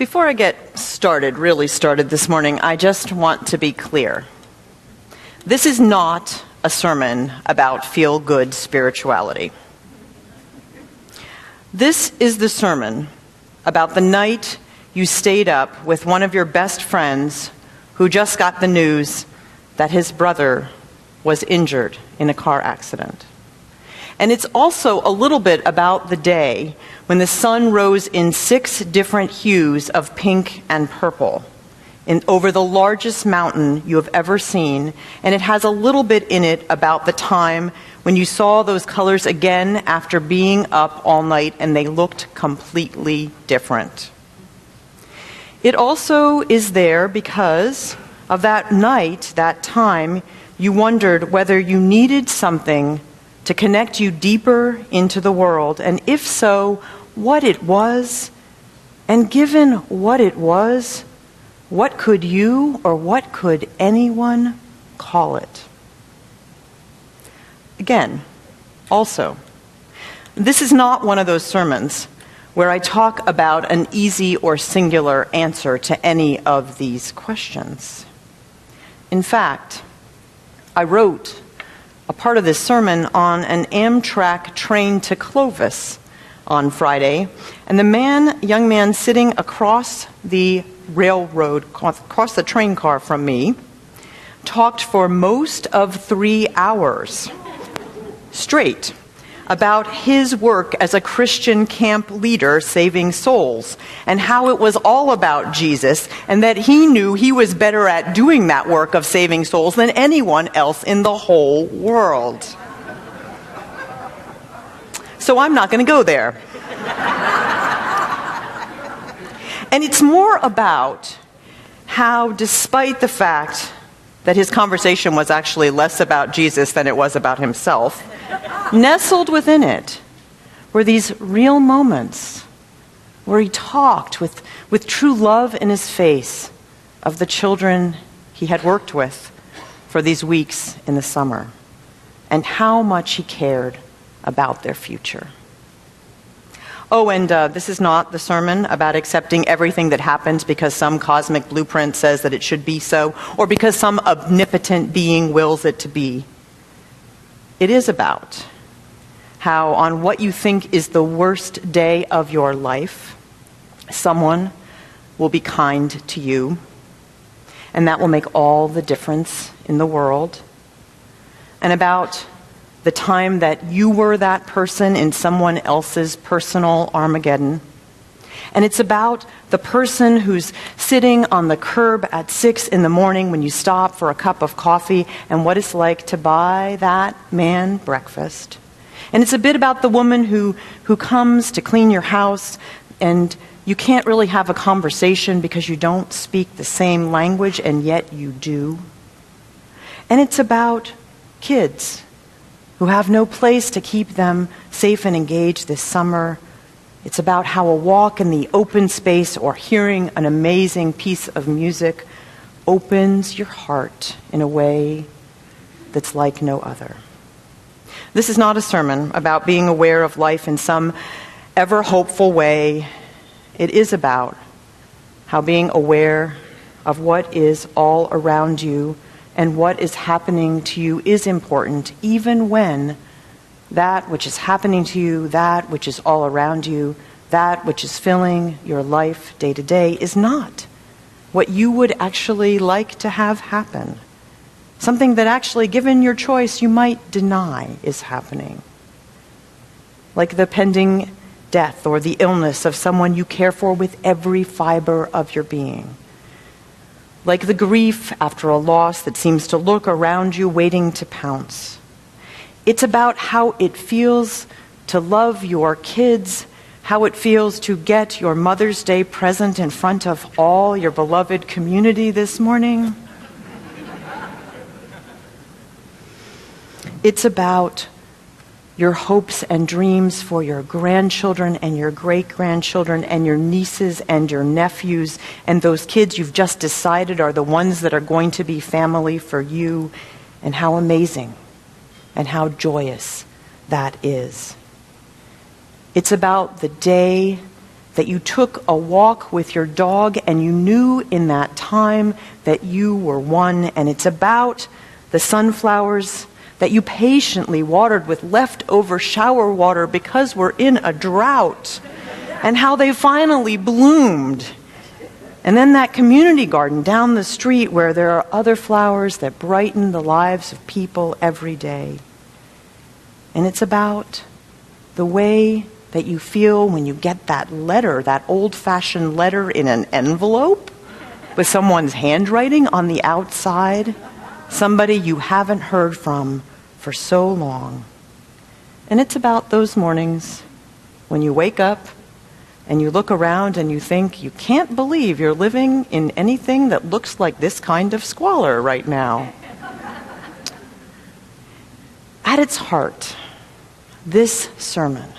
Before I get really started this morning, I just want to be clear. This is not a sermon about feel-good spirituality. This is the sermon about the night you stayed up with one of your best friends who just got the news that his brother was injured in a car accident. And it's also a little bit about the day when the sun rose in 6 different hues of pink and purple over the largest mountain you have ever seen, and it has a little bit in it about the time when you saw those colors again after being up all night and they looked completely different. It also is there because of that night, that time, you wondered whether you needed something to connect you deeper into the world, and if so, what it was. And given what it was, what could you or what could anyone call it? Again, also, this is not one of those sermons where I talk about an easy or singular answer to any of these questions. In fact, I wrote a part of this sermon on an Amtrak train to Clovis on Friday, and the young man sitting across the railroad, across the train car from me, talked for most of 3 hours straight about his work as a Christian camp leader saving souls, and how it was all about Jesus, and that he knew he was better at doing that work of saving souls than anyone else in the whole world. So I'm not going to go there. And it's more about how, despite the fact that his conversation was actually less about Jesus than it was about himself, nestled within it were these real moments where he talked with true love in his face of the children he had worked with for these weeks in the summer, and how much he cared about their future. Oh, and this is not the sermon about accepting everything that happens because some cosmic blueprint says that it should be so, or because some omnipotent being wills it to be. It is about how on what you think is the worst day of your life, someone will be kind to you, and that will make all the difference in the world. And about the time that you were that person in someone else's personal Armageddon. And it's about the person who's sitting on the curb at 6 in the morning when you stop for a cup of coffee, and what it's like to buy that man breakfast. And it's a bit about the woman who comes to clean your house, and you can't really have a conversation because you don't speak the same language, and yet you do. And it's about kids who have no place to keep them safe and engaged this summer. It's about how a walk in the open space or hearing an amazing piece of music opens your heart in a way that's like no other. This is not a sermon about being aware of life in some ever-hopeful way. It is about how being aware of what is all around you and what is happening to you is important, even when that which is happening to you, that which is all around you, that which is filling your life day to day is not what you would actually like to have happen. Something that actually, given your choice, you might deny is happening. Like the pending death or the illness of someone you care for with every fiber of your being. Like the grief after a loss that seems to lurk around you waiting to pounce. It's about how it feels to love your kids, how it feels to get your Mother's Day present in front of all your beloved community this morning. It's about your hopes and dreams for your grandchildren and your great-grandchildren and your nieces and your nephews and those kids you've just decided are the ones that are going to be family for you, and how amazing and how joyous that is. It's about the day that you took a walk with your dog and you knew in that time that you were one. And it's about the sunflowers that you patiently watered with leftover shower water because we're in a drought, and how they finally bloomed. And then that community garden down the street where there are other flowers that brighten the lives of people every day. And it's about the way that you feel when you get that letter, that old-fashioned letter in an envelope with someone's handwriting on the outside, somebody you haven't heard from for so long. And it's about those mornings when you wake up and you look around and you think, you can't believe you're living in anything that looks like this kind of squalor right now. At its heart, this sermon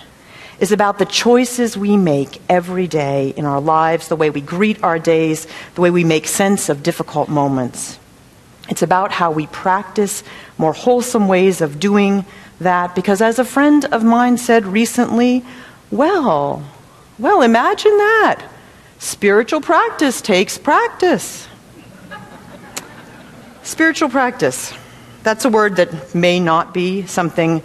is about the choices we make every day in our lives, the way we greet our days, the way we make sense of difficult moments. It's about how we practice more wholesome ways of doing that, because as a friend of mine said recently, well, imagine that. Spiritual practice takes practice. Spiritual practice. That's a word that may not be something,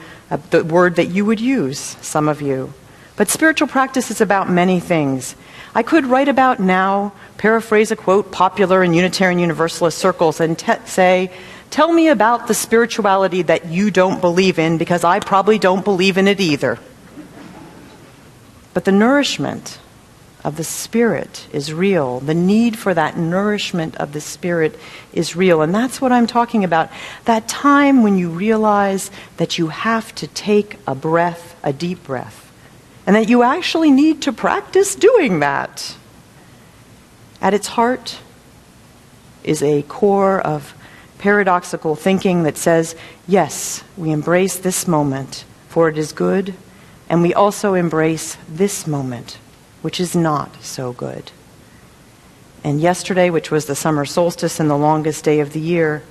the word that you would use, some of you. But spiritual practice is about many things. I could write about now, paraphrase a quote popular in Unitarian Universalist circles and say, tell me about the spirituality that you don't believe in, because I probably don't believe in it either. But the nourishment of the Spirit is real. The need for that nourishment of the Spirit is real. And that's what I'm talking about. That time when you realize that you have to take a breath, a deep breath, and that you actually need to practice doing that. At its heart is a core of paradoxical thinking that says, yes, we embrace this moment, for it is good, and we also embrace this moment, which is not so good. And yesterday, which was the summer solstice and the longest day of the year,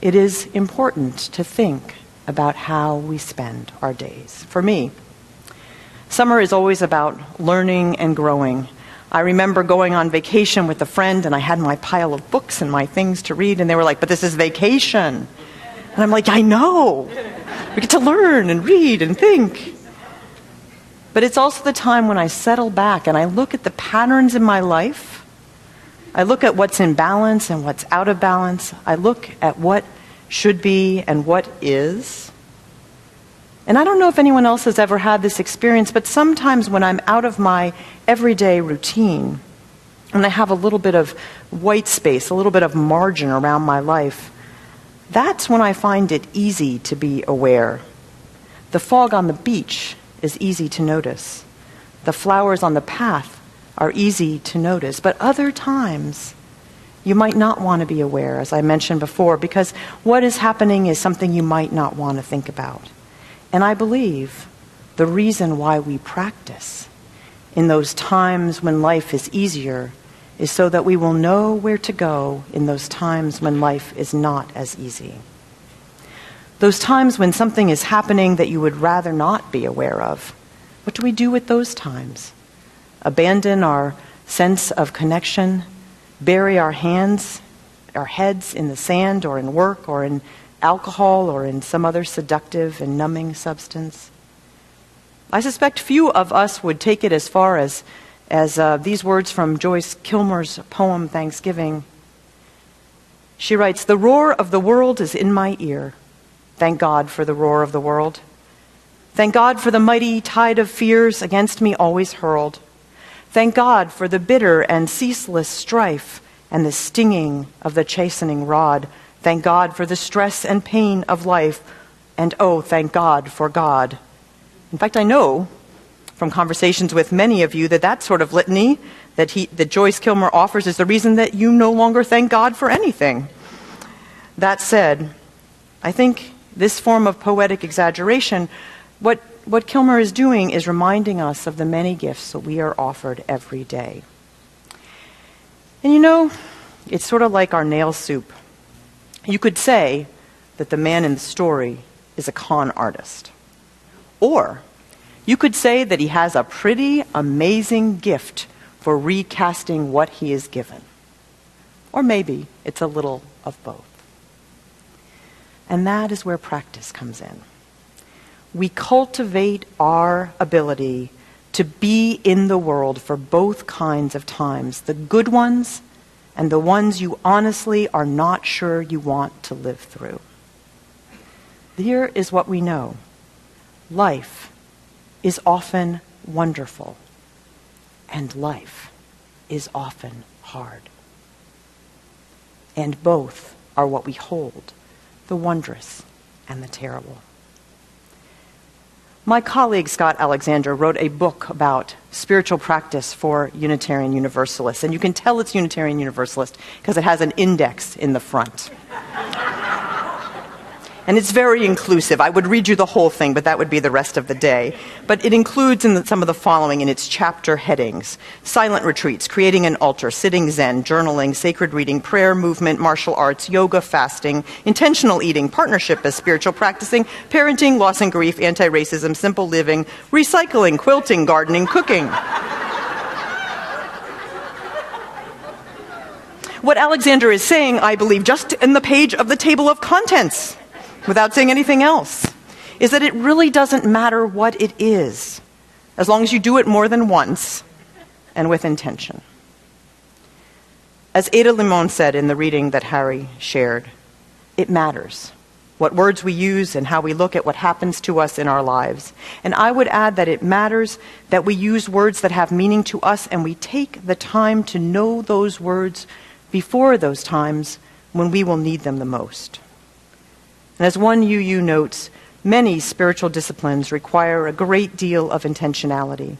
it is important to think about how we spend our days. For me, summer is always about learning and growing. I remember going on vacation with a friend, and I had my pile of books and my things to read, and they were like, but this is vacation. And I'm like, I know. We get to learn and read and think. But it's also the time when I settle back and I look at the patterns in my life. I look at what's in balance and what's out of balance. I look at what should be and what is. And I don't know if anyone else has ever had this experience, but sometimes when I'm out of my everyday routine, and I have a little bit of white space, a little bit of margin around my life, that's when I find it easy to be aware. The fog on the beach is easy to notice. The flowers on the path are easy to notice. But other times, you might not want to be aware, as I mentioned before, because what is happening is something you might not want to think about. And I believe the reason why we practice in those times when life is easier is so that we will know where to go in those times when life is not as easy. Those times when something is happening that you would rather not be aware of. What do we do with those times? Abandon our sense of connection, bury our heads in the sand or in work or in alcohol or in some other seductive and numbing substance? I suspect few of us would take it as far as these words from Joyce Kilmer's poem, Thanksgiving. She writes, "The roar of the world is in my ear. Thank God for the roar of the world. Thank God for the mighty tide of fears against me always hurled. Thank God for the bitter and ceaseless strife and the stinging of the chastening rod. Thank God for the stress and pain of life. And oh, thank God for God." In fact, I know from conversations with many of you that sort of litany that Joyce Kilmer offers is the reason that you no longer thank God for anything. That said, I think this form of poetic exaggeration, what Kilmer is doing is reminding us of the many gifts that we are offered every day. And you know, it's sort of like our nail soup. You could say that the man in the story is a con artist. Or You could say that he has a pretty amazing gift for recasting what he is given. Or maybe it's a little of both. And that is where practice comes in. We cultivate our ability to be in the world for both kinds of times, the good ones and the ones you honestly are not sure you want to live through. Here is what we know. Life is often wonderful, and life is often hard. And both are what we hold, the wondrous and the terrible. My colleague, Scott Alexander, wrote a book about spiritual practice for Unitarian Universalists. And you can tell it's Unitarian Universalist because it has an index in the front. And it's very inclusive. I would read you the whole thing, but that would be the rest of the day. But it includes some of the following in its chapter headings: silent retreats, creating an altar, sitting Zen, journaling, sacred reading, prayer, movement, martial arts, yoga, fasting, intentional eating, partnership as spiritual practicing, parenting, loss and grief, anti-racism, simple living, recycling, quilting, gardening, cooking. What Alexander is saying, I believe, just in the page of the table of contents, without saying anything else, is that it really doesn't matter what it is, as long as you do it more than once and with intention. As Ada Limon said in the reading that Harry shared, it matters what words we use and how we look at what happens to us in our lives. And I would add that it matters that we use words that have meaning to us and we take the time to know those words before those times when we will need them the most. And as one UU notes, many spiritual disciplines require a great deal of intentionality.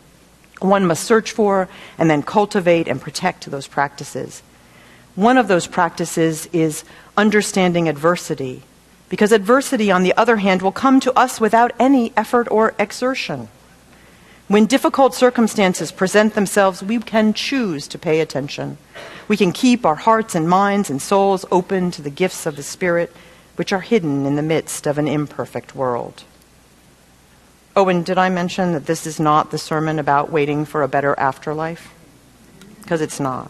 One must search for and then cultivate and protect those practices. One of those practices is understanding adversity, because adversity, on the other hand, will come to us without any effort or exertion. When difficult circumstances present themselves, we can choose to pay attention. We can keep our hearts and minds and souls open to the gifts of the Spirit, which are hidden in the midst of an imperfect world. Oh, and did I mention that this is not the sermon about waiting for a better afterlife? Because it's not.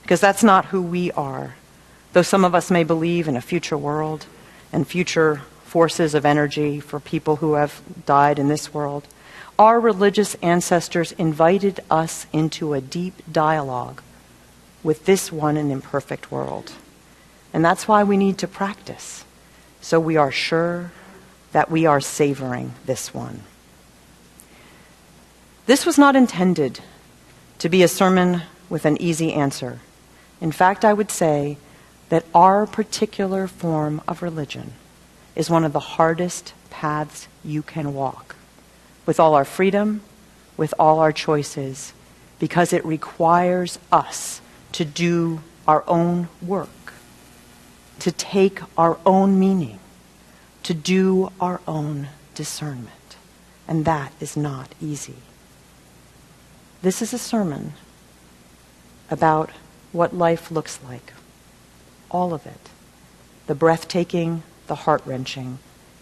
Because that's not who we are. Though some of us may believe in a future world and future forces of energy for people who have died in this world, our religious ancestors invited us into a deep dialogue with this one and imperfect world. And that's why we need to practice, so we are sure that we are savoring this one. This was not intended to be a sermon with an easy answer. In fact, I would say that our particular form of religion is one of the hardest paths you can walk, with all our freedom, with all our choices, because it requires us to do our own work, to take our own meaning, to do our own discernment. And that is not easy. This is a sermon about what life looks like. All of it. The breathtaking, the heart-wrenching,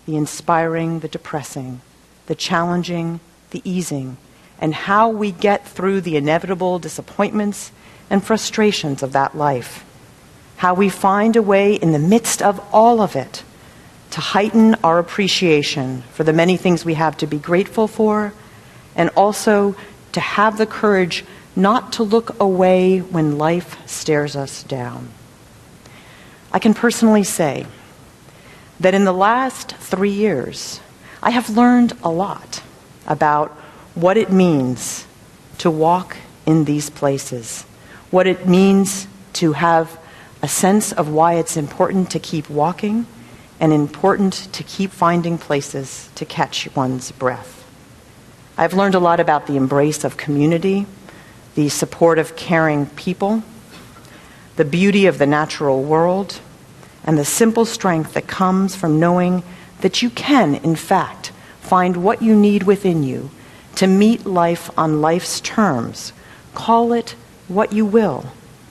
the inspiring, the depressing, the challenging, the easing, and how we get through the inevitable disappointments and frustrations of that life. How we find a way in the midst of all of it to heighten our appreciation for the many things we have to be grateful for, and also to have the courage not to look away when life stares us down. I can personally say that in the last 3 years, I have learned a lot about what it means to walk in these places, what it means to have a sense of why it's important to keep walking and important to keep finding places to catch one's breath. I've learned a lot about the embrace of community, the support of caring people, the beauty of the natural world, and the simple strength that comes from knowing that you can, in fact, find what you need within you to meet life on life's terms. Call it what you will,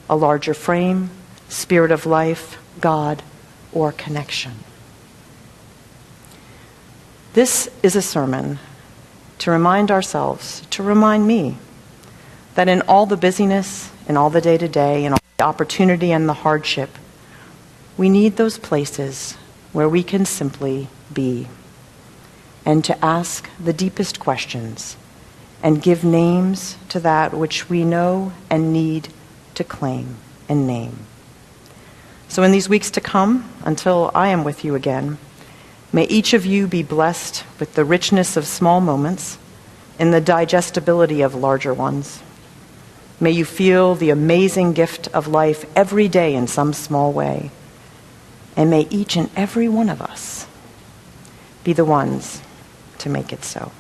a larger frame, spirit of life, God, or connection. This is a sermon to remind ourselves, to remind me, that in all the busyness, in all the day-to-day, in all the opportunity and the hardship, we need those places where we can simply be, and to ask the deepest questions and give names to that which we know and need to claim and name. So in these weeks to come, until I am with you again, may each of you be blessed with the richness of small moments and the digestibility of larger ones. May you feel the amazing gift of life every day in some small way. And may each and every one of us be the ones to make it so.